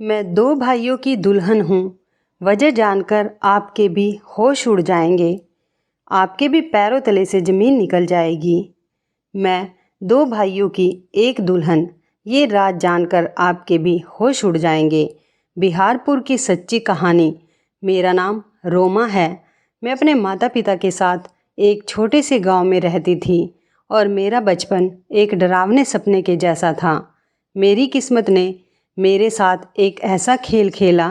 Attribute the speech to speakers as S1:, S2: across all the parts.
S1: मैं दो भाइयों की दुल्हन हूँ। वजह जानकर आपके भी होश उड़ जाएंगे, आपके भी पैरों तले से ज़मीन निकल जाएगी। मैं दो भाइयों की एक दुल्हन, ये राज जानकर आपके भी होश उड़ जाएंगे। बिहारपुर की सच्ची कहानी। मेरा नाम रोमा है। मैं अपने माता पिता के साथ एक छोटे से गांव में रहती थी और मेरा बचपन एक डरावने सपने के जैसा था। मेरी किस्मत ने मेरे साथ एक ऐसा खेल खेला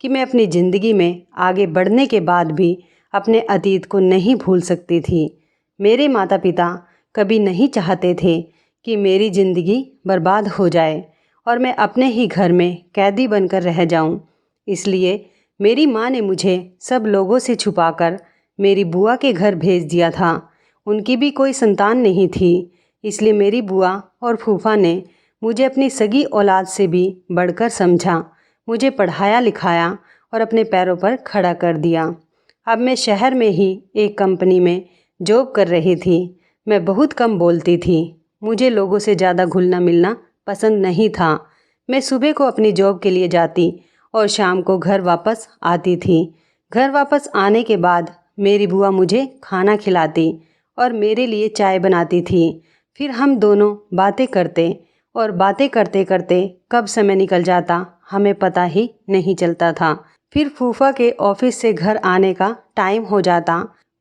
S1: कि मैं अपनी ज़िंदगी में आगे बढ़ने के बाद भी अपने अतीत को नहीं भूल सकती थी। मेरे माता पिता कभी नहीं चाहते थे कि मेरी ज़िंदगी बर्बाद हो जाए और मैं अपने ही घर में कैदी बनकर रह जाऊं। इसलिए मेरी माँ ने मुझे सब लोगों से छुपाकर मेरी बुआ के घर भेज दिया था। उनकी भी कोई संतान नहीं थी, इसलिए मेरी बुआ और फूफा ने मुझे अपनी सगी औलाद से भी बढ़कर समझा। मुझे पढ़ाया लिखाया और अपने पैरों पर खड़ा कर दिया। अब मैं शहर में ही एक कंपनी में जॉब कर रही थी। मैं बहुत कम बोलती थी। मुझे लोगों से ज़्यादा घुलना मिलना पसंद नहीं था। मैं सुबह को अपनी जॉब के लिए जाती और शाम को घर वापस आती थी। घर वापस आने के बाद मेरी बुआ मुझे खाना खिलाती और मेरे लिए चाय बनाती थी। फिर हम दोनों बातें करते और बातें करते करते कब समय निकल जाता हमें पता ही नहीं चलता था। फिर फूफा के ऑफिस से घर आने का टाइम हो जाता।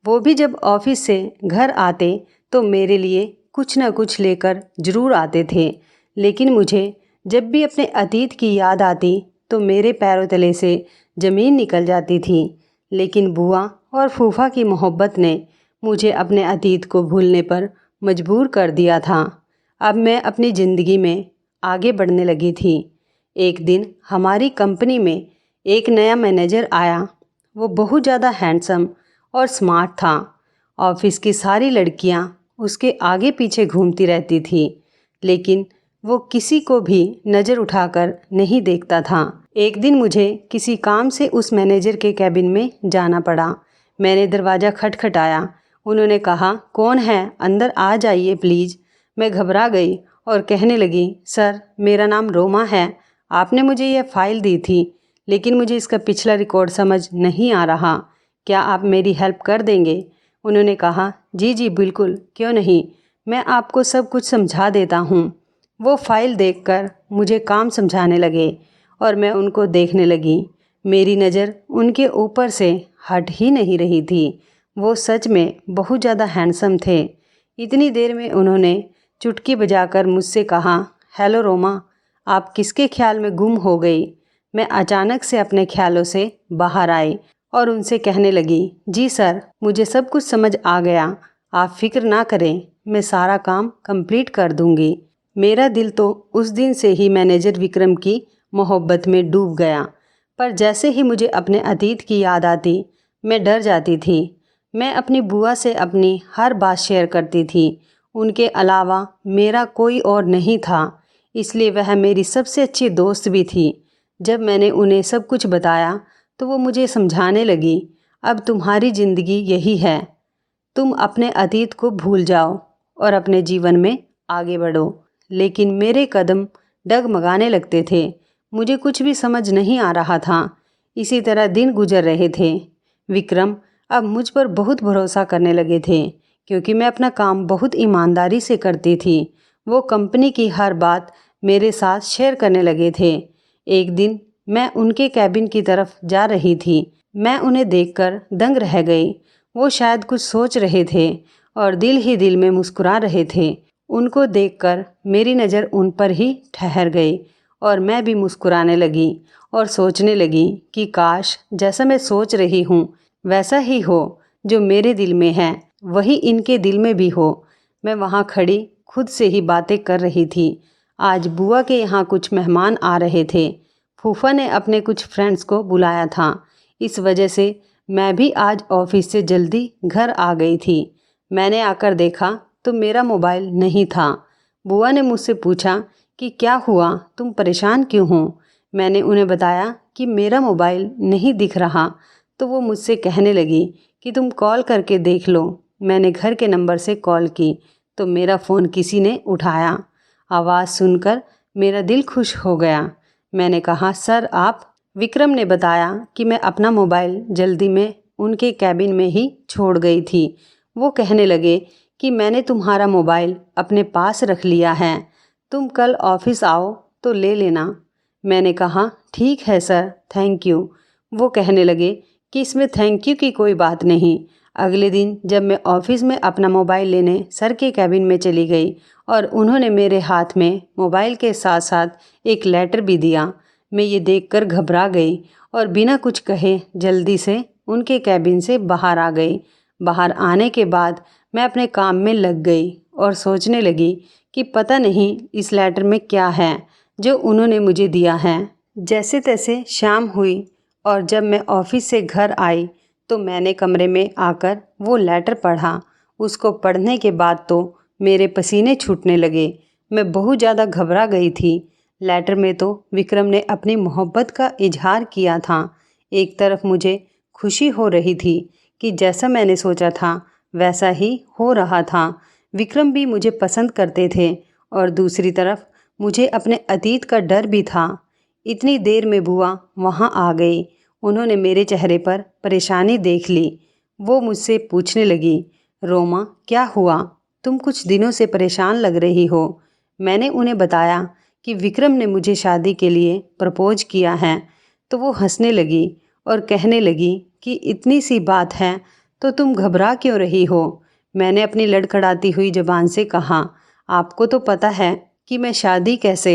S1: वो भी जब ऑफिस से घर आते तो मेरे लिए कुछ न कुछ लेकर ज़रूर आते थे। लेकिन मुझे जब भी अपने अतीत की याद आती तो मेरे पैरों तले से ज़मीन निकल जाती थी। लेकिन बुआ और फूफा की मोहब्बत ने मुझे अपने अतीत को भूलने पर मजबूर कर दिया था। अब मैं अपनी ज़िंदगी में आगे बढ़ने लगी थी। एक दिन हमारी कंपनी में एक नया मैनेजर आया। वो बहुत ज़्यादा हैंडसम और स्मार्ट था। ऑफिस की सारी लड़कियां उसके आगे पीछे घूमती रहती थी, लेकिन वो किसी को भी नज़र उठाकर नहीं देखता था। एक दिन मुझे किसी काम से उस मैनेजर के कैबिन में जाना पड़ा। मैंने दरवाज़ा खटखटाया। उन्होंने कहा, कौन है, अंदर आ जाइए प्लीज़। मैं घबरा गई और कहने लगी, सर मेरा नाम रोमा है। आपने मुझे यह फ़ाइल दी थी, लेकिन मुझे इसका पिछला रिकॉर्ड समझ नहीं आ रहा। क्या आप मेरी हेल्प कर देंगे? उन्होंने कहा, जी जी बिल्कुल, क्यों नहीं, मैं आपको सब कुछ समझा देता हूँ। वो फ़ाइल देखकर मुझे काम समझाने लगे और मैं उनको देखने लगी। मेरी नज़र उनके ऊपर से हट ही नहीं रही थी। वो सच में बहुत ज़्यादा हैंडसम थे। इतनी देर में उन्होंने चुटकी बजाकर मुझसे कहा, हेलो रोमा, आप किसके ख्याल में गुम हो गई? मैं अचानक से अपने ख्यालों से बाहर आई और उनसे कहने लगी, जी सर, मुझे सब कुछ समझ आ गया। आप फिक्र ना करें, मैं सारा काम कंप्लीट कर दूंगी। मेरा दिल तो उस दिन से ही मैनेजर विक्रम की मोहब्बत में डूब गया। पर जैसे ही मुझे अपने अतीत की याद आती, मैं डर जाती थी। मैं अपनी बुआ से अपनी हर बात शेयर करती थी। उनके अलावा मेरा कोई और नहीं था, इसलिए वह मेरी सबसे अच्छी दोस्त भी थी। जब मैंने उन्हें सब कुछ बताया तो वो मुझे समझाने लगी, अब तुम्हारी ज़िंदगी यही है, तुम अपने अतीत को भूल जाओ और अपने जीवन में आगे बढ़ो। लेकिन मेरे कदम डगमगाने लगते थे। मुझे कुछ भी समझ नहीं आ रहा था। इसी तरह दिन गुजर रहे थे। विक्रम अब मुझ पर बहुत भरोसा करने लगे थे, क्योंकि मैं अपना काम बहुत ईमानदारी से करती थी। वो कंपनी की हर बात मेरे साथ शेयर करने लगे थे। एक दिन मैं उनके कैबिन की तरफ जा रही थी। मैं उन्हें देखकर दंग रह गई। वो शायद कुछ सोच रहे थे और दिल ही दिल में मुस्कुरा रहे थे। उनको देखकर मेरी नज़र उन पर ही ठहर गई और मैं भी मुस्कुराने लगी और सोचने लगी कि काश जैसा मैं सोच रही हूँ वैसा ही हो, जो मेरे दिल में है वही इनके दिल में भी हो। मैं वहाँ खड़ी खुद से ही बातें कर रही थी। आज बुआ के यहाँ कुछ मेहमान आ रहे थे। फूफा ने अपने कुछ फ्रेंड्स को बुलाया था। इस वजह से मैं भी आज ऑफिस से जल्दी घर आ गई थी। मैंने आकर देखा तो मेरा मोबाइल नहीं था। बुआ ने मुझसे पूछा कि क्या हुआ, तुम परेशान क्यों हो? मैंने उन्हें बताया कि मेरा मोबाइल नहीं दिख रहा। तो वो मुझसे कहने लगी कि तुम कॉल करके देख लो। मैंने घर के नंबर से कॉल की तो मेरा फ़ोन किसी ने उठाया। आवाज़ सुनकर मेरा दिल खुश हो गया। मैंने कहा, सर आप। विक्रम ने बताया कि मैं अपना मोबाइल जल्दी में उनके कैबिन में ही छोड़ गई थी। वो कहने लगे कि मैंने तुम्हारा मोबाइल अपने पास रख लिया है, तुम कल ऑफिस आओ तो ले लेना। मैंने कहा, ठीक है सर, थैंक यू। वो कहने लगे कि इसमें थैंक यू की कोई बात नहीं। अगले दिन जब मैं ऑफिस में अपना मोबाइल लेने सर के कैबिन में चली गई और उन्होंने मेरे हाथ में मोबाइल के साथ साथ एक लेटर भी दिया, मैं ये देखकर घबरा गई और बिना कुछ कहे जल्दी से उनके कैबिन से बाहर आ गई। बाहर आने के बाद मैं अपने काम में लग गई और सोचने लगी कि पता नहीं इस लेटर में क्या है जो उन्होंने मुझे दिया है। जैसे तैसे शाम हुई और जब मैं ऑफिस से घर आई तो मैंने कमरे में आकर वो लेटर पढ़ा। उसको पढ़ने के बाद तो मेरे पसीने छूटने लगे। मैं बहुत ज़्यादा घबरा गई थी। लेटर में तो विक्रम ने अपनी मोहब्बत का इजहार किया था। एक तरफ मुझे खुशी हो रही थी कि जैसा मैंने सोचा था वैसा ही हो रहा था, विक्रम भी मुझे पसंद करते थे, और दूसरी तरफ मुझे अपने अतीत का डर भी था। इतनी देर में बुआ वहाँ आ गई। उन्होंने मेरे चेहरे पर परेशानी देख ली। वो मुझसे पूछने लगी, रोमा क्या हुआ, तुम कुछ दिनों से परेशान लग रही हो। मैंने उन्हें बताया कि विक्रम ने मुझे शादी के लिए प्रपोज किया है। तो वो हंसने लगी और कहने लगी कि इतनी सी बात है तो तुम घबरा क्यों रही हो। मैंने अपनी लड़खड़ाती हुई ज़बान से कहा, आपको तो पता है कि मैं शादी कैसे।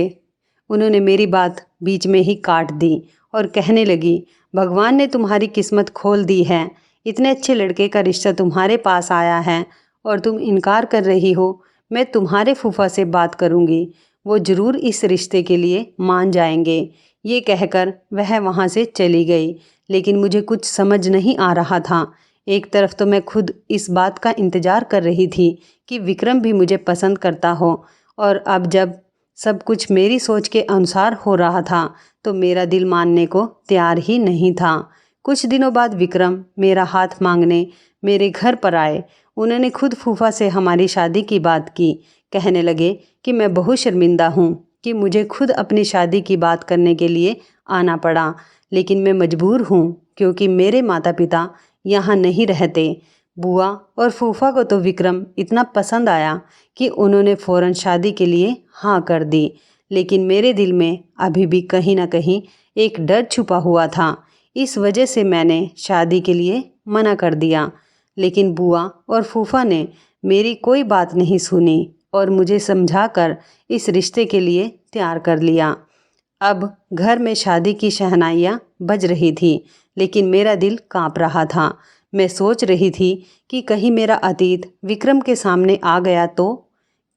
S1: उन्होंने मेरी बात बीच में ही काट दी और कहने लगी, भगवान ने तुम्हारी किस्मत खोल दी है, इतने अच्छे लड़के का रिश्ता तुम्हारे पास आया है और तुम इनकार कर रही हो। मैं तुम्हारे फूफा से बात करूँगी, वो ज़रूर इस रिश्ते के लिए मान जाएंगे। ये कहकर वह वहाँ से चली गई। लेकिन मुझे कुछ समझ नहीं आ रहा था। एक तरफ तो मैं खुद इस बात का इंतज़ार कर रही थी कि विक्रम भी मुझे पसंद करता हो, और अब जब सब कुछ मेरी सोच के अनुसार हो रहा था तो मेरा दिल मानने को तैयार ही नहीं था। कुछ दिनों बाद विक्रम मेरा हाथ मांगने मेरे घर पर आए। उन्होंने खुद फूफा से हमारी शादी की बात की। कहने लगे कि मैं बहुत शर्मिंदा हूँ कि मुझे खुद अपनी शादी की बात करने के लिए आना पड़ा, लेकिन मैं मजबूर हूँ क्योंकि मेरे माता पिता यहाँ नहीं रहते। बुआ और फूफा को तो विक्रम इतना पसंद आया कि उन्होंने फ़ौरन शादी के लिए हाँ कर दी। लेकिन मेरे दिल में अभी भी कहीं ना कहीं एक डर छुपा हुआ था। इस वजह से मैंने शादी के लिए मना कर दिया। लेकिन बुआ और फूफा ने मेरी कोई बात नहीं सुनी और मुझे समझाकर इस रिश्ते के लिए तैयार कर लिया। अब घर में शादी की शहनाइयाँ बज रही थी, लेकिन मेरा दिल काँप रहा था। मैं सोच रही थी कि कहीं मेरा अतीत विक्रम के सामने आ गया तो।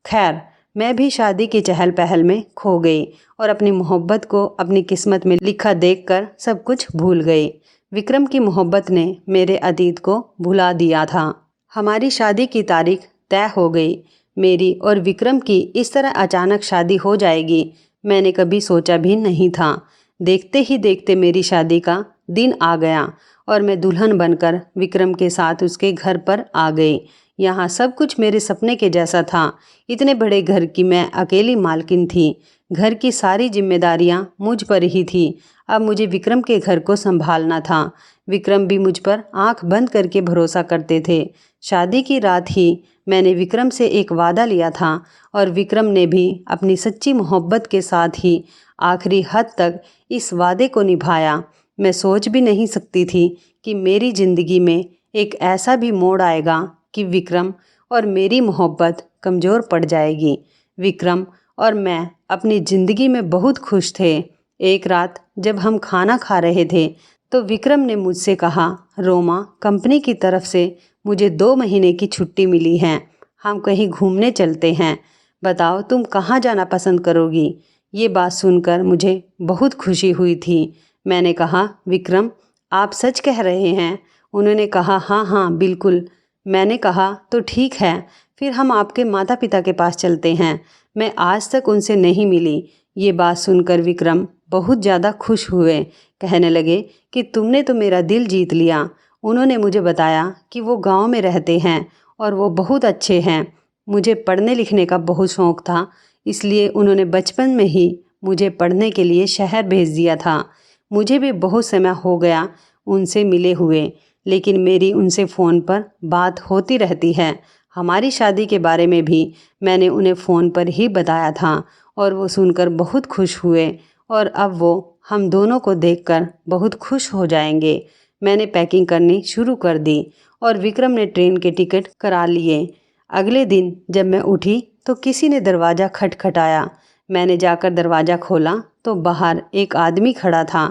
S1: खैर, मैं भी शादी की चहल पहल में खो गई और अपनी मोहब्बत को अपनी किस्मत में लिखा देखकर सब कुछ भूल गई। विक्रम की मोहब्बत ने मेरे अतीत को भुला दिया था। हमारी शादी की तारीख तय हो गई। मेरी और विक्रम की इस तरह अचानक शादी हो जाएगी मैंने कभी सोचा भी नहीं था। देखते ही देखते मेरी शादी का दिन आ गया और मैं दुल्हन बनकर विक्रम के साथ उसके घर पर आ गई। यहाँ सब कुछ मेरे सपने के जैसा था। इतने बड़े घर की मैं अकेली मालकिन थी। घर की सारी जिम्मेदारियाँ मुझ पर ही थी। अब मुझे विक्रम के घर को संभालना था। विक्रम भी मुझ पर आंख बंद करके भरोसा करते थे। शादी की रात ही मैंने विक्रम से एक वादा लिया था और विक्रम ने भी अपनी सच्ची मोहब्बत के साथ ही आखिरी हद तक इस वादे को निभाया। मैं सोच भी नहीं सकती थी कि मेरी ज़िंदगी में एक ऐसा भी मोड़ आएगा कि विक्रम और मेरी मोहब्बत कमज़ोर पड़ जाएगी। विक्रम और मैं अपनी ज़िंदगी में बहुत खुश थे। एक रात जब हम खाना खा रहे थे तो विक्रम ने मुझसे कहा, रोमा, कंपनी की तरफ से मुझे 2 महीने की छुट्टी मिली है, हम कहीं घूमने चलते हैं। बताओ तुम कहाँ जाना पसंद करोगी। ये बात सुनकर मुझे बहुत खुशी हुई थी। मैंने कहा, विक्रम आप सच कह रहे हैं। उन्होंने कहा, हाँ हाँ बिल्कुल। मैंने कहा, तो ठीक है, फिर हम आपके माता पिता के पास चलते हैं। मैं आज तक उनसे नहीं मिली। ये बात सुनकर विक्रम बहुत ज़्यादा खुश हुए। कहने लगे कि तुमने तो मेरा दिल जीत लिया। उन्होंने मुझे बताया कि वो गांव में रहते हैं और वो बहुत अच्छे हैं। मुझे पढ़ने लिखने का बहुत शौक़ था, इसलिए उन्होंने बचपन में ही मुझे पढ़ने के लिए शहर भेज दिया था। मुझे भी बहुत समय हो गया उनसे मिले हुए, लेकिन मेरी उनसे फ़ोन पर बात होती रहती है। हमारी शादी के बारे में भी मैंने उन्हें फ़ोन पर ही बताया था और वो सुनकर बहुत खुश हुए और अब वो हम दोनों को देखकर बहुत खुश हो जाएंगे। मैंने पैकिंग करनी शुरू कर दी और विक्रम ने ट्रेन के टिकट करा लिए। अगले दिन जब मैं उठी तो किसी ने दरवाज़ा खटखटाया। मैंने जाकर दरवाज़ा खोला तो बाहर एक आदमी खड़ा था।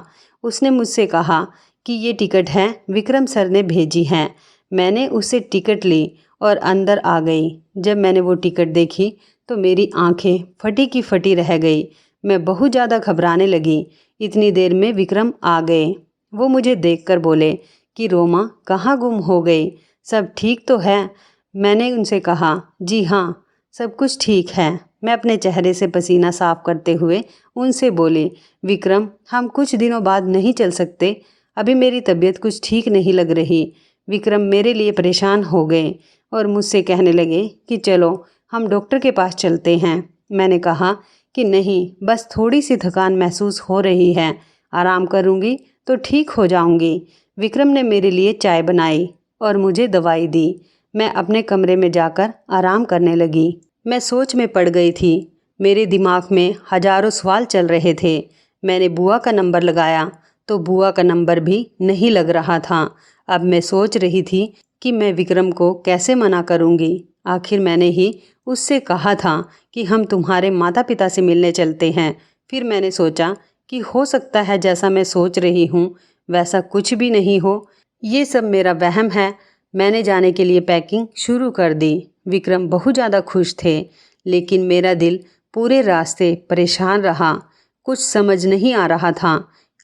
S1: उसने मुझसे कहा कि ये टिकट है, विक्रम सर ने भेजी हैं। मैंने उससे टिकट ली और अंदर आ गई। जब मैंने वो टिकट देखी तो मेरी आंखें फटी की फटी रह गई। मैं बहुत ज़्यादा घबराने लगी। इतनी देर में विक्रम आ गए। वो मुझे देखकर बोले कि रोमा कहाँ गुम हो गई, सब ठीक तो है? मैंने उनसे कहा जी हाँ, सब कुछ ठीक है। मैं अपने चेहरे से पसीना साफ करते हुए उनसे बोली, विक्रम हम कुछ दिनों बाद नहीं चल सकते, अभी मेरी तबीयत कुछ ठीक नहीं लग रही। विक्रम मेरे लिए परेशान हो गए और मुझसे कहने लगे कि चलो हम डॉक्टर के पास चलते हैं। मैंने कहा कि नहीं, बस थोड़ी सी थकान महसूस हो रही है, आराम करूँगी तो ठीक हो जाऊँगी। विक्रम ने मेरे लिए चाय बनाई और मुझे दवाई दी। मैं अपने कमरे में जाकर आराम करने लगी। मैं सोच में पड़ गई थी। मेरे दिमाग में हजारों सवाल चल रहे थे। मैंने बुआ का नंबर लगाया तो बुआ का नंबर भी नहीं लग रहा था। अब मैं सोच रही थी कि मैं विक्रम को कैसे मना करूँगी। आखिर मैंने ही उससे कहा था कि हम तुम्हारे माता पिता से मिलने चलते हैं। फिर मैंने सोचा कि हो सकता है जैसा मैं सोच रही हूँ वैसा कुछ भी नहीं हो, ये सब मेरा वहम है। मैंने जाने के लिए पैकिंग शुरू कर दी। विक्रम बहुत ज़्यादा खुश थे, लेकिन मेरा दिल पूरे रास्ते परेशान रहा। कुछ समझ नहीं आ रहा था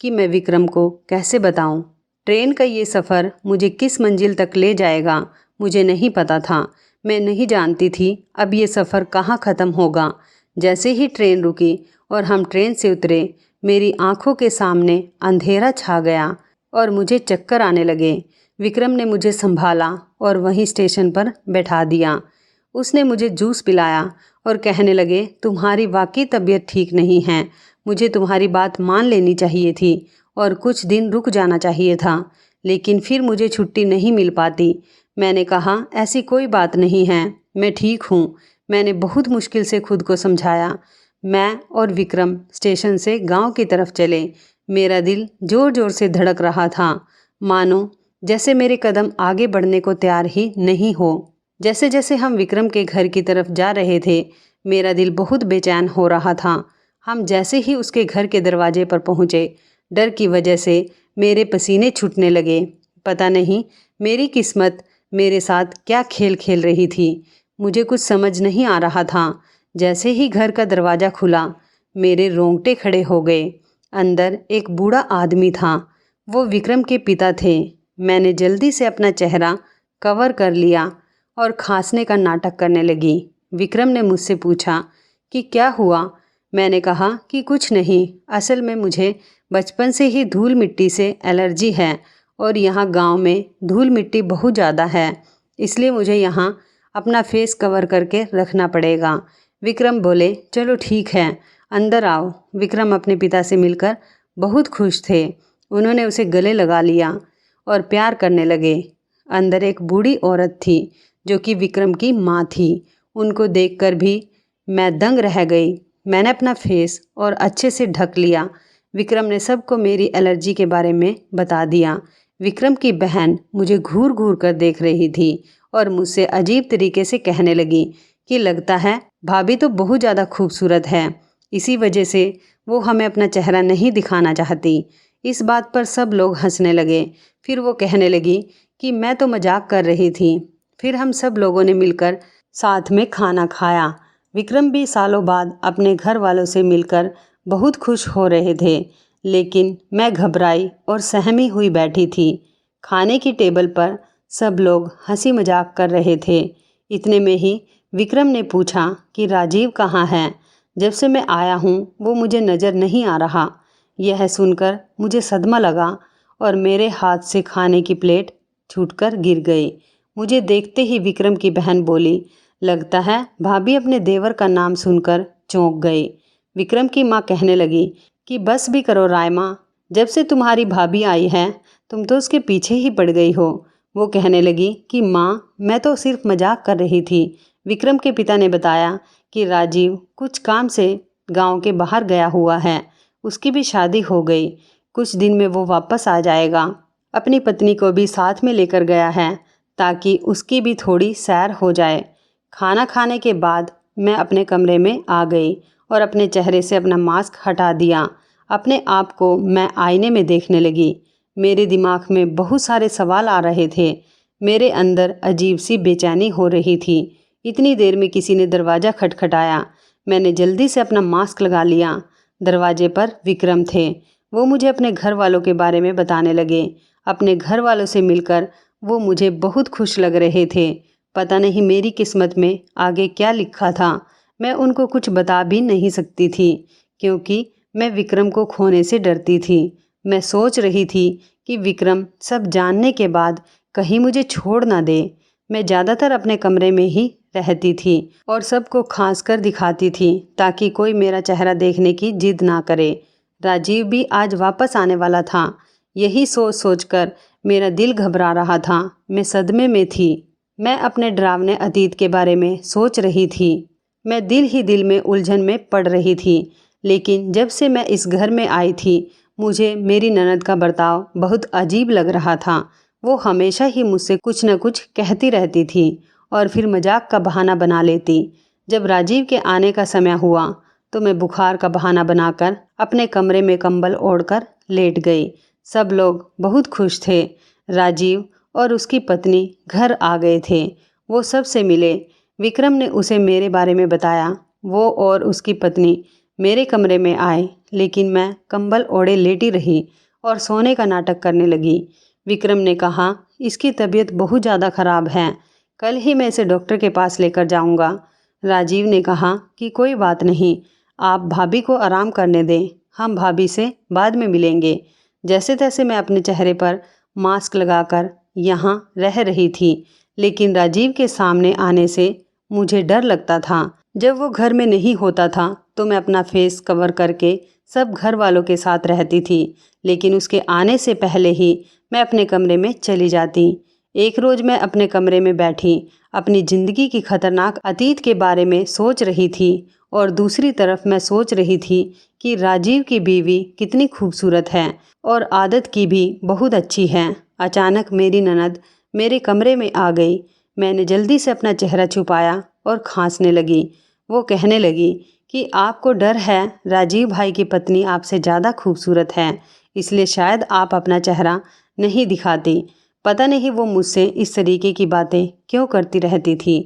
S1: कि मैं विक्रम को कैसे बताऊं। ट्रेन का ये सफ़र मुझे किस मंजिल तक ले जाएगा मुझे नहीं पता था। मैं नहीं जानती थी अब ये सफ़र कहाँ ख़त्म होगा। जैसे ही ट्रेन रुकी और हम ट्रेन से उतरे, मेरी आंखों के सामने अंधेरा छा गया और मुझे चक्कर आने लगे। विक्रम ने मुझे संभाला और वहीं स्टेशन पर बैठा दिया। उसने मुझे जूस पिलाया और कहने लगे तुम्हारी वाकई तबीयत ठीक नहीं है, मुझे तुम्हारी बात मान लेनी चाहिए थी और कुछ दिन रुक जाना चाहिए था, लेकिन फिर मुझे छुट्टी नहीं मिल पाती। मैंने कहा ऐसी कोई बात नहीं है, मैं ठीक हूँ। मैंने बहुत मुश्किल से खुद को समझाया। मैं और विक्रम स्टेशन से गांव की तरफ चले। मेरा दिल ज़ोर ज़ोर से धड़क रहा था, मानो जैसे मेरे कदम आगे बढ़ने को तैयार ही नहीं हो। जैसे जैसे हम विक्रम के घर की तरफ जा रहे थे, मेरा दिल बहुत बेचैन हो रहा था। हम जैसे ही उसके घर के दरवाजे पर पहुँचे, डर की वजह से मेरे पसीने छूटने लगे। पता नहीं मेरी किस्मत मेरे साथ क्या खेल खेल रही थी। मुझे कुछ समझ नहीं आ रहा था। जैसे ही घर का दरवाज़ा खुला, मेरे रोंगटे खड़े हो गए। अंदर एक बूढ़ा आदमी था। वो विक्रम के पिता थे। मैंने जल्दी से अपना चेहरा कवर कर लिया और खांसने का नाटक करने लगी। विक्रम ने मुझसे पूछा कि क्या हुआ? मैंने कहा कि कुछ नहीं, असल में मुझे बचपन से ही धूल मिट्टी से एलर्जी है और यहाँ गांव में धूल मिट्टी बहुत ज़्यादा है, इसलिए मुझे यहाँ अपना फेस कवर करके रखना पड़ेगा। विक्रम बोले चलो ठीक है, अंदर आओ। विक्रम अपने पिता से मिलकर बहुत खुश थे। उन्होंने उसे गले लगा लिया और प्यार करने लगे। अंदर एक बूढ़ी औरत थी जो कि विक्रम की माँ थी। उनको देखकर भी मैं दंग रह गई। मैंने अपना फेस और अच्छे से ढक लिया। विक्रम ने सबको मेरी एलर्जी के बारे में बता दिया। विक्रम की बहन मुझे घूर घूर कर देख रही थी और मुझसे अजीब तरीके से कहने लगी कि लगता है भाभी तो बहुत ज़्यादा खूबसूरत है, इसी वजह से वो हमें अपना चेहरा नहीं दिखाना चाहती। इस बात पर सब लोग हंसने लगे। फिर वो कहने लगी कि मैं तो मजाक कर रही थी। फिर हम सब लोगों ने मिलकर साथ में खाना खाया। विक्रम भी सालों बाद अपने घर वालों से मिलकर बहुत खुश हो रहे थे, लेकिन मैं घबराई और सहमी हुई बैठी थी। खाने की टेबल पर सब लोग हंसी मजाक कर रहे थे। इतने में ही विक्रम ने पूछा कि राजीव कहाँ है? जब से मैं आया हूँ वो मुझे नज़र नहीं आ रहा। यह सुनकर मुझे सदमा लगा और मेरे हाथ से खाने की प्लेट छूटकर गिर गई। मुझे देखते ही विक्रम की बहन बोली, लगता है भाभी अपने देवर का नाम सुनकर चौंक गई। विक्रम की माँ कहने लगी कि बस भी करो रायमा, जब से तुम्हारी भाभी आई है तुम तो उसके पीछे ही पड़ गई हो। वो कहने लगी कि माँ, मैं तो सिर्फ मजाक कर रही थी। विक्रम के पिता ने बताया कि राजीव कुछ काम से गांव के बाहर गया हुआ है, उसकी भी शादी हो गई, कुछ दिन में वो वापस आ जाएगा। अपनी पत्नी को भी साथ में लेकर गया है ताकि उसकी भी थोड़ी सैर हो जाए। खाना खाने के बाद मैं अपने कमरे में आ गई और अपने चेहरे से अपना मास्क हटा दिया। अपने आप को मैं आईने में देखने लगी। मेरे दिमाग में बहुत सारे सवाल आ रहे थे। मेरे अंदर अजीब सी बेचैनी हो रही थी। इतनी देर में किसी ने दरवाज़ा खटखटाया। मैंने जल्दी से अपना मास्क लगा लिया। दरवाजे पर विक्रम थे। वो मुझे अपने घर वालों के बारे में बताने लगे। अपने घर वालों से मिलकर वो मुझे बहुत खुश लग रहे थे। पता नहीं मेरी किस्मत में आगे क्या लिखा था। मैं उनको कुछ बता भी नहीं सकती थी क्योंकि मैं विक्रम को खोने से डरती थी। मैं सोच रही थी कि विक्रम सब जानने के बाद कहीं मुझे छोड़ ना दे। मैं ज़्यादातर अपने कमरे में ही रहती थी और सबको खांस कर दिखाती थी ताकि कोई मेरा चेहरा देखने की जिद ना करे। राजीव भी आज वापस आने वाला था। यही सोच सोचकर मेरा दिल घबरा रहा था। मैं सदमे में थी। मैं अपने डरावने अतीत के बारे में सोच रही थी। मैं दिल ही दिल में उलझन में पड़ रही थी। लेकिन जब से मैं इस घर में आई थी मुझे मेरी ननद का बर्ताव बहुत अजीब लग रहा था। वो हमेशा ही मुझसे कुछ न कुछ कहती रहती थी और फिर मजाक का बहाना बना लेती। जब राजीव के आने का समय हुआ तो मैं बुखार का बहाना बनाकर अपने कमरे में कंबल ओढ़कर लेट गई। सब लोग बहुत खुश थे। राजीव और उसकी पत्नी घर आ गए थे। वो सबसे मिले। विक्रम ने उसे मेरे बारे में बताया। वो और उसकी पत्नी मेरे कमरे में आए लेकिन मैं कंबल ओढ़े लेटी रही और सोने का नाटक करने लगी। विक्रम ने कहा, इसकी तबीयत बहुत ज़्यादा ख़राब है, कल ही मैं इसे डॉक्टर के पास लेकर जाऊंगा। राजीव ने कहा कि कोई बात नहीं, आप भाभी को आराम करने दें, हम भाभी से बाद में मिलेंगे। जैसे तैसे मैं अपने चेहरे पर मास्क लगाकर यहाँ रह रही थी, लेकिन राजीव के सामने आने से मुझे डर लगता था। जब वो घर में नहीं होता था तो मैं अपना फेस कवर करके सब घर वालों के साथ रहती थी, लेकिन उसके आने से पहले ही मैं अपने कमरे में चली जाती। एक रोज़ मैं अपने कमरे में बैठी अपनी ज़िंदगी की खतरनाक अतीत के बारे में सोच रही थी और दूसरी तरफ मैं सोच रही थी कि राजीव की बीवी कितनी खूबसूरत है और आदत की भी बहुत अच्छी है। अचानक मेरी ननद मेरे कमरे में आ गई। मैंने जल्दी से अपना चेहरा छुपाया और खांसने लगी। वो कहने लगी कि आपको डर है, राजीव भाई की पत्नी आपसे ज़्यादा खूबसूरत है, इसलिए शायद आप अपना चेहरा नहीं दिखाती। पता नहीं वो मुझसे इस तरीके की बातें क्यों करती रहती थी।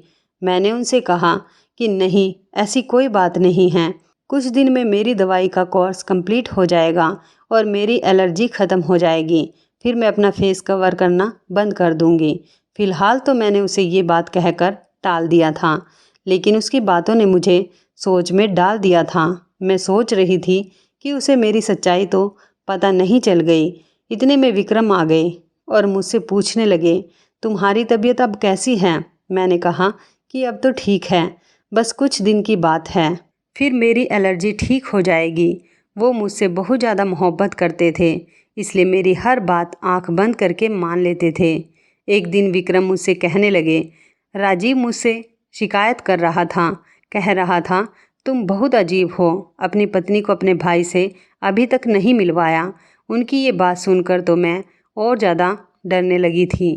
S1: मैंने उनसे कहा कि नहीं, ऐसी कोई बात नहीं है। कुछ दिन में मेरी दवाई का कोर्स कंप्लीट हो जाएगा और मेरी एलर्जी ख़त्म हो जाएगी। फिर मैं अपना फेस कवर करना बंद कर दूंगी। फ़िलहाल तो मैंने उसे ये बात कहकर टाल दिया था, लेकिन उसकी बातों ने मुझे सोच में डाल दिया था। मैं सोच रही थी कि उसे मेरी सच्चाई तो पता नहीं चल गई। इतने में विक्रम आ गए और मुझसे पूछने लगे, तुम्हारी तबीयत अब कैसी है? मैंने कहा कि अब तो ठीक है, बस कुछ दिन की बात है, फिर मेरी एलर्जी ठीक हो जाएगी। वो मुझसे बहुत ज़्यादा मोहब्बत करते थे, इसलिए मेरी हर बात आंख बंद करके मान लेते थे। एक दिन विक्रम मुझसे कहने लगे, राजीव मुझसे शिकायत कर रहा था, कह रहा था तुम बहुत अजीब हो, अपनी पत्नी को अपने भाई से अभी तक नहीं मिलवाया। उनकी ये बात सुनकर तो मैं और ज़्यादा डरने लगी थी।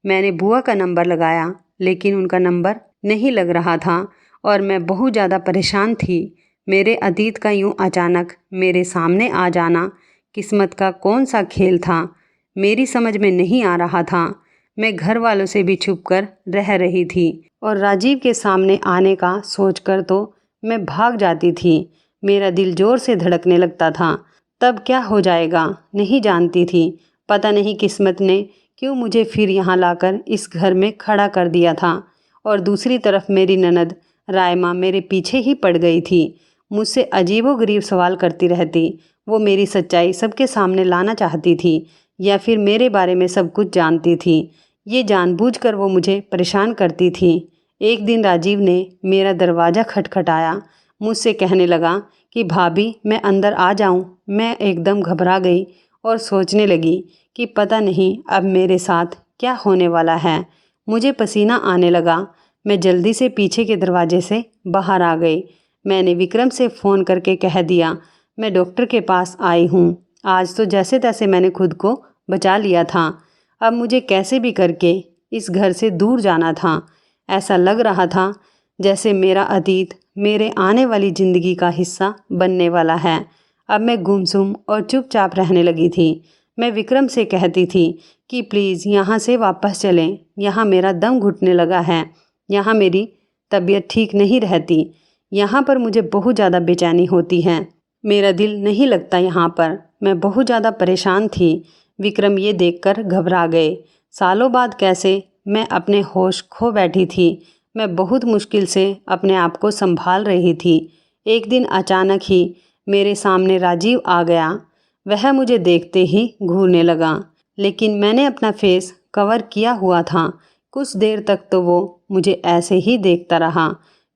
S1: मैंने बुआ का नंबर लगाया लेकिन उनका नंबर नहीं लग रहा था और मैं बहुत ज़्यादा परेशान थी। मेरे अतीत का यूं अचानक मेरे सामने आ जाना किस्मत का कौन सा खेल था, मेरी समझ में नहीं आ रहा था। मैं घर वालों से भी छुपकर रह रही थी और राजीव के सामने आने का सोचकर तो मैं भाग जाती थी। मेरा दिल जोर से धड़कने लगता था। तब क्या हो जाएगा नहीं जानती थी। पता नहीं किस्मत ने क्यों मुझे फिर यहाँ लाकर इस घर में खड़ा कर दिया था। और दूसरी तरफ मेरी ननद रायमा मेरे पीछे ही पड़ गई थी। मुझसे अजीबोगरीब सवाल करती रहती। वो मेरी सच्चाई सबके सामने लाना चाहती थी या फिर मेरे बारे में सब कुछ जानती थी। ये जानबूझकर वो मुझे परेशान करती थी। एक दिन राजीव ने मेरा दरवाज़ा खटखटाया। मुझसे कहने लगा कि भाभी मैं अंदर आ जाऊं। मैं एकदम घबरा गई और सोचने लगी कि पता नहीं अब मेरे साथ क्या होने वाला है। मुझे पसीना आने लगा। मैं जल्दी से पीछे के दरवाजे से बाहर आ गई। मैंने विक्रम से फ़ोन करके कह दिया, मैं डॉक्टर के पास आई हूँ। आज तो जैसे तैसे मैंने खुद को बचा लिया था। अब मुझे कैसे भी करके इस घर से दूर जाना था। ऐसा लग रहा था जैसे मेरा अतीत मेरे आने वाली ज़िंदगी का हिस्सा बनने वाला है। अब मैं गुमसुम और चुपचाप रहने लगी थी। मैं विक्रम से कहती थी कि प्लीज़ यहाँ से वापस चलें, यहाँ मेरा दम घुटने लगा है, यहाँ मेरी तबीयत ठीक नहीं रहती, यहाँ पर मुझे बहुत ज़्यादा बेचैनी होती है, मेरा दिल नहीं लगता यहाँ पर। मैं बहुत ज़्यादा परेशान थी। विक्रम ये देखकर घबरा गए। सालों बाद कैसे मैं अपने होश खो बैठी थी। मैं बहुत मुश्किल से अपने आप को संभाल रही थी। एक दिन अचानक ही मेरे सामने राजीव आ गया। वह मुझे देखते ही घूरने लगा, लेकिन मैंने अपना फेस कवर किया हुआ था। कुछ देर तक तो वो मुझे ऐसे ही देखता रहा।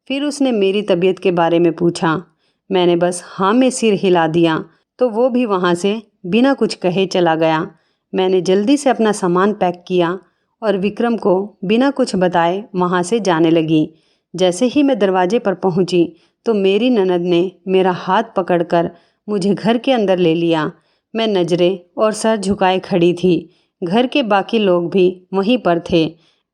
S1: फिर उसने मेरी तबीयत के बारे में पूछा। मैंने बस हाँ में सिर हिला दिया तो वो भी वहाँ से बिना कुछ कहे चला गया। मैंने जल्दी से अपना सामान पैक किया और विक्रम को बिना कुछ बताए वहाँ से जाने लगी। जैसे ही मैं दरवाजे पर पहुँची तो मेरी ननद ने मेरा हाथ पकड़कर मुझे घर के अंदर ले लिया। मैं नज़रें और सर झुकाए खड़ी थी। घर के बाकी लोग भी वहीं पर थे।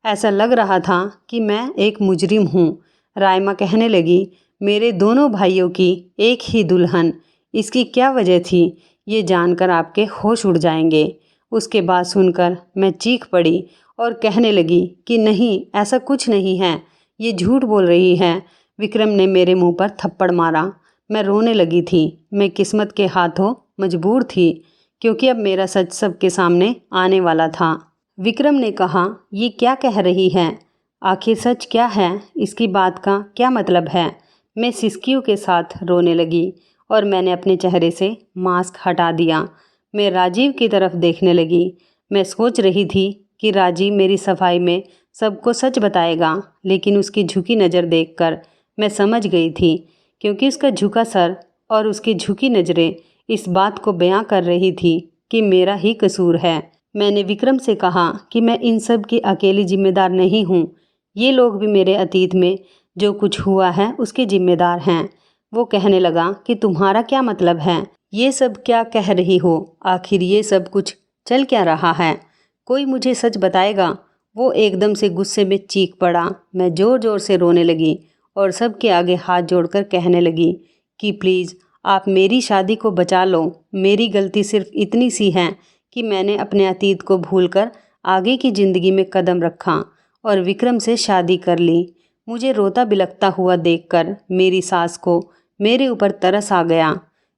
S1: ऐसा लग रहा था कि मैं एक मुजरिम हूँ। रायमा कहने लगी, मेरे दोनों भाइयों की एक ही दुल्हन, इसकी क्या वजह थी, ये जानकर आपके होश उड़ जाएंगे। उसके बाद सुनकर मैं चीख पड़ी और कहने लगी कि नहीं, ऐसा कुछ नहीं है, ये झूठ बोल रही है। विक्रम ने मेरे मुंह पर थप्पड़ मारा। मैं रोने लगी थी। मैं किस्मत के हाथों मजबूर थी, क्योंकि अब मेरा सच सबके सामने आने वाला था। विक्रम ने कहा, ये क्या कह रही है, आखिर सच क्या है, इसकी बात का क्या मतलब है। मैं सिसकियों के साथ रोने लगी और मैंने अपने चेहरे से मास्क हटा दिया। मैं राजीव की तरफ देखने लगी। मैं सोच रही थी कि राजीव मेरी सफाई में सबको सच बताएगा, लेकिन उसकी झुकी नज़र देखकर मैं समझ गई थी, क्योंकि उसका झुका सर और उसकी झुकी नज़रें इस बात को बयां कर रही थी कि मेरा ही कसूर है। मैंने विक्रम से कहा कि मैं इन सब की अकेली जिम्मेदार नहीं हूँ। ये लोग भी मेरे अतीत में जो कुछ हुआ है उसके जिम्मेदार हैं। वो कहने लगा कि तुम्हारा क्या मतलब है, ये सब क्या कह रही हो, आखिर ये सब कुछ चल क्या रहा है, कोई मुझे सच बताएगा। वो एकदम से गुस्से में चीख पड़ा। मैं ज़ोर ज़ोर से रोने लगी और सबके आगे हाथ जोड़कर कहने लगी कि प्लीज़ आप मेरी शादी को बचा लो। मेरी गलती सिर्फ इतनी सी है कि मैंने अपने अतीत को भूलकर आगे की ज़िंदगी में कदम रखा और विक्रम से शादी कर ली। मुझे रोता बिलखता हुआ देखकर मेरी सास को मेरे ऊपर तरस आ गया।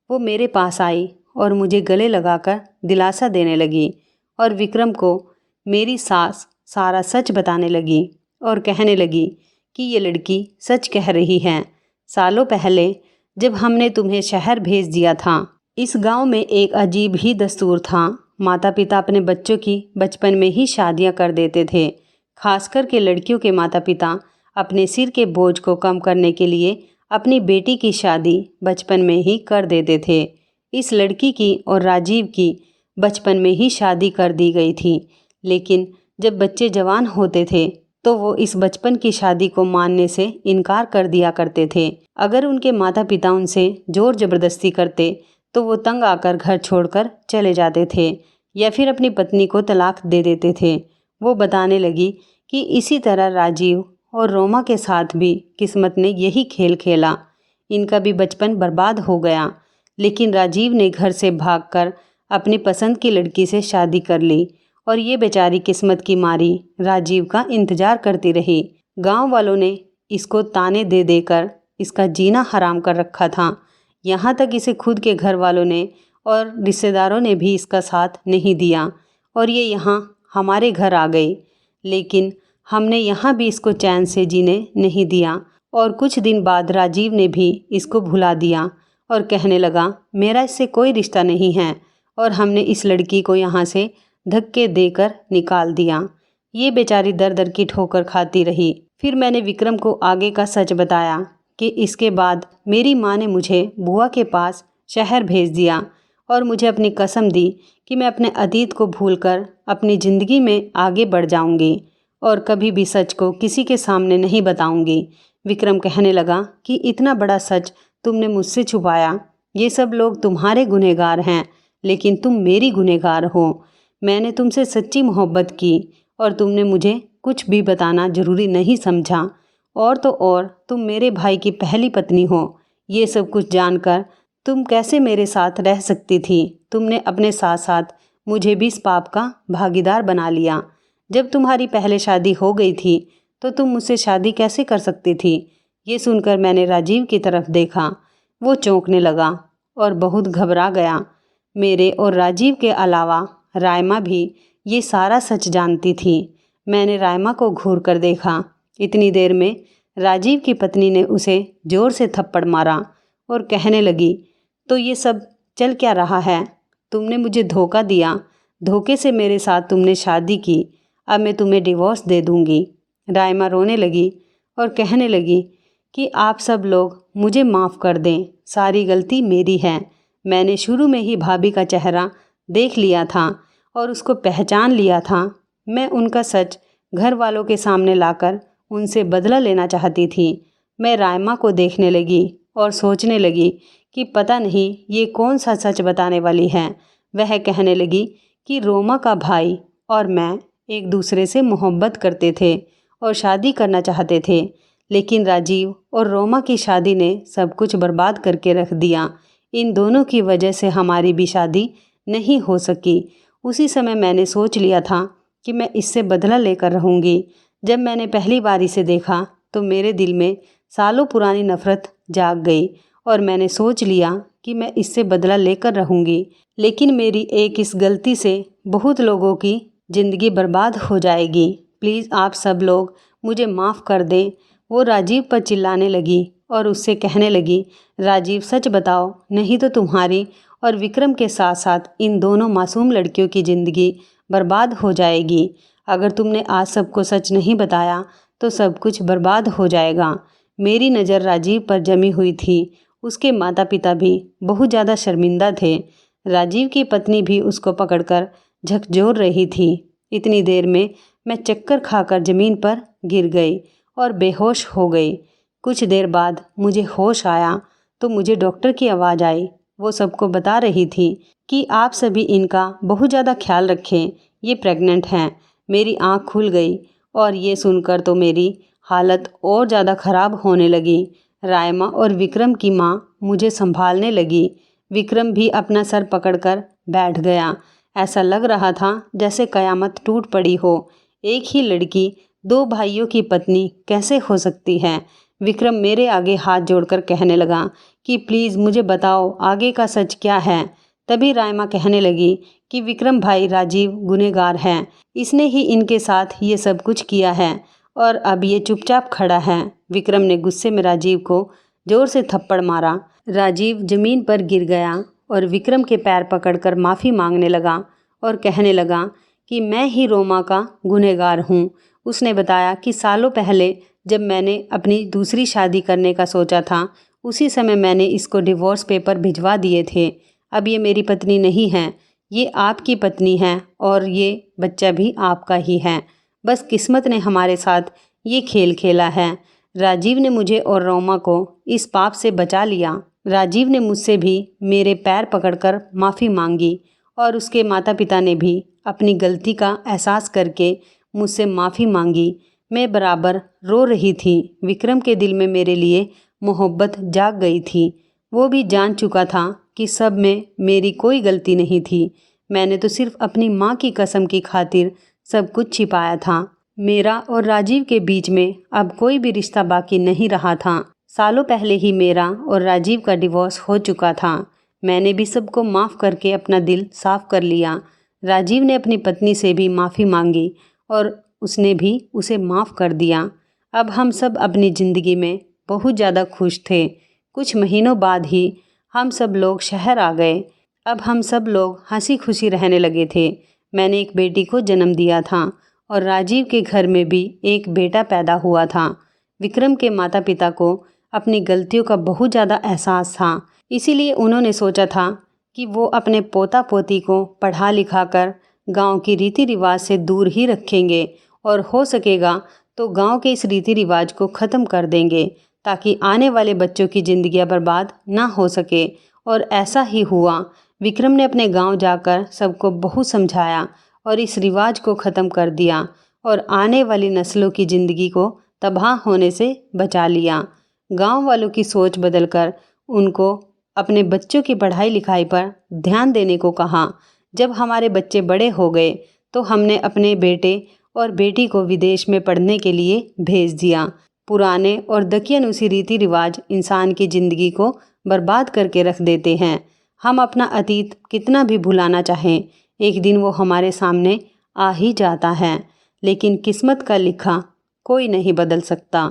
S1: वो मेरे पास आई और मुझे गले लगाकर दिलासा देने लगी और विक्रम को मेरी सास सारा सच बताने लगी और कहने लगी कि ये लड़की सच कह रही है। सालों पहले जब हमने तुम्हें शहर भेज दिया था, इस गांव में एक अजीब ही दस्तूर था। माता पिता अपने बच्चों की बचपन में ही शादियां कर देते थे। खासकर के लड़कियों के माता पिता अपने सिर के बोझ को कम करने के लिए अपनी बेटी की शादी बचपन में ही कर देते थे। इस लड़की की और राजीव की बचपन में ही शादी कर दी गई थी, लेकिन जब बच्चे जवान होते थे तो वो इस बचपन की शादी को मानने से इनकार कर दिया करते थे। अगर उनके माता पिता उनसे जोर ज़बरदस्ती करते तो वो तंग आकर घर छोड़कर चले जाते थे या फिर अपनी पत्नी को तलाक दे देते थे। वो बताने लगी कि इसी तरह राजीव और रोमा के साथ भी किस्मत ने यही खेल खेला। इनका भी बचपन बर्बाद हो गया, लेकिन राजीव ने घर से भागकर अपनी पसंद की लड़की से शादी कर ली और ये बेचारी किस्मत की मारी राजीव का इंतज़ार करती रही। गांव वालों ने इसको ताने दे देकर इसका जीना हराम कर रखा था। यहाँ तक इसे खुद के घर वालों ने और रिश्तेदारों ने भी इसका साथ नहीं दिया और ये यहाँ हमारे घर आ गई, लेकिन हमने यहाँ भी इसको चैन से जीने नहीं दिया। और कुछ दिन बाद राजीव ने भी इसको भुला दिया और कहने लगा, मेरा इससे कोई रिश्ता नहीं है, और हमने इस लड़की को यहाँ से धक्के देकर निकाल दिया। ये बेचारी दर दर की ठोकर खाती रही। फिर मैंने विक्रम को आगे का सच बताया कि इसके बाद मेरी माँ ने मुझे बुआ के पास शहर भेज दिया और मुझे अपनी कसम दी कि मैं अपने अतीत को भूलकर अपनी ज़िंदगी में आगे बढ़ जाऊंगी और कभी भी सच को किसी के सामने नहीं बताऊंगी। विक्रम कहने लगा कि इतना बड़ा सच तुमने मुझसे छुपाया। ये सब लोग तुम्हारे गुनहगार हैं, लेकिन तुम मेरी गुनहगार हो। मैंने तुमसे सच्ची मोहब्बत की और तुमने मुझे कुछ भी बताना ज़रूरी नहीं समझा। और तो और तुम मेरे भाई की पहली पत्नी हो। ये सब कुछ जानकर तुम कैसे मेरे साथ रह सकती थी? तुमने अपने साथ साथ मुझे भी इस पाप का भागीदार बना लिया। जब तुम्हारी पहले शादी हो गई थी तो तुम मुझसे शादी कैसे कर सकती थी? ये सुनकर मैंने राजीव की तरफ देखा। वो चौंकने लगा और बहुत घबरा गया। मेरे और राजीव के अलावा रायमा भी ये सारा सच जानती थी। मैंने रायमा को घूर कर देखा। इतनी देर में राजीव की पत्नी ने उसे जोर से थप्पड़ मारा और कहने लगी, तो ये सब चल क्या रहा है? तुमने मुझे धोखा दिया, धोखे से मेरे साथ तुमने शादी की। अब मैं तुम्हें डिवोर्स दे दूंगी। रायमा रोने लगी और कहने लगी कि आप सब लोग मुझे माफ़ कर दें, सारी गलती मेरी है। मैंने शुरू में ही भाभी का चेहरा देख लिया था और उसको पहचान लिया था। मैं उनका सच घर वालों के सामने लाकर उनसे बदला लेना चाहती थी। मैं रायमा को देखने लगी और सोचने लगी कि पता नहीं ये कौन सा सच बताने वाली है। वह कहने लगी कि रोमा का भाई और मैं एक दूसरे से मोहब्बत करते थे और शादी करना चाहते थे, लेकिन राजीव और रोमा की शादी ने सब कुछ बर्बाद करके रख दिया। इन दोनों की वजह से हमारी भी शादी नहीं हो सकी। उसी समय मैंने सोच लिया था कि मैं इससे बदला लेकर रहूँगी। जब मैंने पहली बार इसे देखा तो मेरे दिल में सालों पुरानी नफ़रत जाग गई और मैंने सोच लिया कि मैं इससे बदला लेकर रहूँगी। लेकिन मेरी एक इस गलती से बहुत लोगों की ज़िंदगी बर्बाद हो जाएगी। प्लीज़ आप सब लोग मुझे माफ़ कर दें। वो राजीव पर चिल्लाने लगी और उससे कहने लगी, राजीव सच बताओ, नहीं तो तुम्हारी और विक्रम के साथ साथ इन दोनों मासूम लड़कियों की ज़िंदगी बर्बाद हो जाएगी। अगर तुमने आज सबको सच नहीं बताया तो सब कुछ बर्बाद हो जाएगा। मेरी नज़र राजीव पर जमी हुई थी। उसके माता पिता भी बहुत ज़्यादा शर्मिंदा थे। राजीव की पत्नी भी उसको पकड़कर झकझोर रही थी। इतनी देर में मैं चक्कर खाकर ज़मीन पर गिर गई और बेहोश हो गई। कुछ देर बाद मुझे होश आया तो मुझे डॉक्टर की आवाज़ आई। वो सबको बता रही थी कि आप सभी इनका बहुत ज़्यादा ख्याल रखें, ये प्रेग्नेंट हैं। मेरी आँख खुल गई और ये सुनकर तो मेरी हालत और ज़्यादा ख़राब होने लगी। रायमा और विक्रम की माँ मुझे संभालने लगी। विक्रम भी अपना सर पकड़कर बैठ गया। ऐसा लग रहा था जैसे कयामत टूट पड़ी हो। एक ही लड़की दो भाइयों की पत्नी कैसे हो सकती है? विक्रम मेरे आगे हाथ जोड़कर कहने लगा कि प्लीज़ मुझे बताओ आगे का सच क्या है। तभी रायमा कहने लगी कि विक्रम भाई राजीव गुनहगार है, इसने ही इनके साथ ये सब कुछ किया है और अब ये चुपचाप खड़ा है। विक्रम ने गुस्से में राजीव को जोर से थप्पड़ मारा। राजीव ज़मीन पर गिर गया और विक्रम के पैर पकड़कर माफ़ी मांगने लगा और कहने लगा कि मैं ही रोमा का गुनहगार हूँ। उसने बताया कि सालों पहले जब मैंने अपनी दूसरी शादी करने का सोचा था, उसी समय मैंने इसको डिवोर्स पेपर भिजवा दिए थे। अब ये मेरी पत्नी नहीं है, ये आपकी पत्नी है और ये बच्चा भी आपका ही है। बस किस्मत ने हमारे साथ ये खेल खेला है। राजीव ने मुझे और रोमा को इस पाप से बचा लिया। राजीव ने मुझसे भी मेरे पैर पकड़कर माफ़ी मांगी और उसके माता पिता ने भी अपनी गलती का एहसास करके मुझसे माफ़ी मांगी। मैं बराबर रो रही थी। विक्रम के दिल में मेरे लिए मोहब्बत जाग गई थी। वो भी जान चुका था कि सब में मेरी कोई गलती नहीं थी। मैंने तो सिर्फ अपनी माँ की कसम की खातिर सब कुछ छिपाया था। मेरा और राजीव के बीच में अब कोई भी रिश्ता बाकी नहीं रहा था। सालों पहले ही मेरा और राजीव का डिवोर्स हो चुका था। मैंने भी सबको माफ़ करके अपना दिल साफ कर लिया। राजीव ने अपनी पत्नी से भी माफ़ी मांगी और उसने भी उसे माफ़ कर दिया। अब हम सब अपनी ज़िंदगी में बहुत ज़्यादा खुश थे। कुछ महीनों बाद ही हम सब लोग शहर आ गए। अब हम सब लोग हंसी खुशी रहने लगे थे। मैंने एक बेटी को जन्म दिया था और राजीव के घर में भी एक बेटा पैदा हुआ था। विक्रम के माता पिता को अपनी गलतियों का बहुत ज़्यादा एहसास था। इसीलिए उन्होंने सोचा था कि वो अपने पोता पोती को पढ़ा लिखा कर गाँव की रीति रिवाज से दूर ही रखेंगे और हो सकेगा तो गाँव के इस रीति रिवाज को ख़त्म कर देंगे ताकि आने वाले बच्चों की ज़िंदगियाँ बर्बाद ना हो सके। और ऐसा ही हुआ। विक्रम ने अपने गांव जाकर सबको बहुत समझाया और इस रिवाज को ख़त्म कर दिया और आने वाली नस्लों की ज़िंदगी को तबाह होने से बचा लिया। गांव वालों की सोच बदलकर उनको अपने बच्चों की पढ़ाई लिखाई पर ध्यान देने को कहा। जब हमारे बच्चे बड़े हो गए तो हमने अपने बेटे और बेटी को विदेश में पढ़ने के लिए भेज दिया। पुराने और दकियानूसी रीति रिवाज इंसान की ज़िंदगी को बर्बाद करके रख देते हैं। हम अपना अतीत कितना भी भुलाना चाहें, एक दिन वो हमारे सामने आ ही जाता है, लेकिन किस्मत का लिखा कोई नहीं बदल सकता।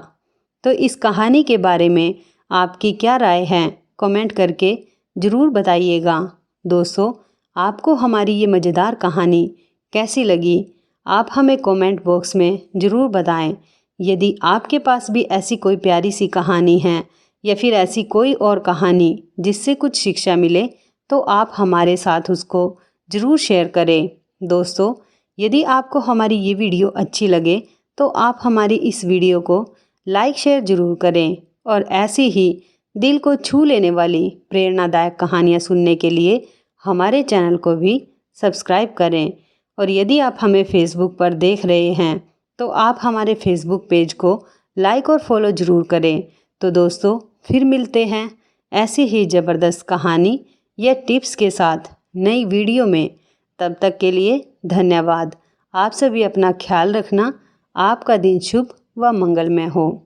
S1: तो इस कहानी के बारे में आपकी क्या राय है, कमेंट करके ज़रूर बताइएगा। दोस्तों, आपको हमारी ये मज़ेदार कहानी कैसी लगी, आप हमें कमेंट बॉक्स में ज़रूर बताएं। यदि आपके पास भी ऐसी कोई प्यारी सी कहानी है या फिर ऐसी कोई और कहानी जिससे कुछ शिक्षा मिले तो आप हमारे साथ उसको ज़रूर शेयर करें। दोस्तों, यदि आपको हमारी ये वीडियो अच्छी लगे तो आप हमारी इस वीडियो को लाइक शेयर ज़रूर करें और ऐसी ही दिल को छू लेने वाली प्रेरणादायक कहानियाँ सुनने के लिए हमारे चैनल को भी सब्सक्राइब करें। और यदि आप हमें फेसबुक पर देख रहे हैं तो आप हमारे फेसबुक पेज को लाइक और फॉलो ज़रूर करें। तो दोस्तों, फिर मिलते हैं ऐसी ही ज़बरदस्त कहानी या टिप्स के साथ नई वीडियो में। तब तक के लिए धन्यवाद। आप सभी अपना ख्याल रखना। आपका दिन शुभ व मंगलमय हो।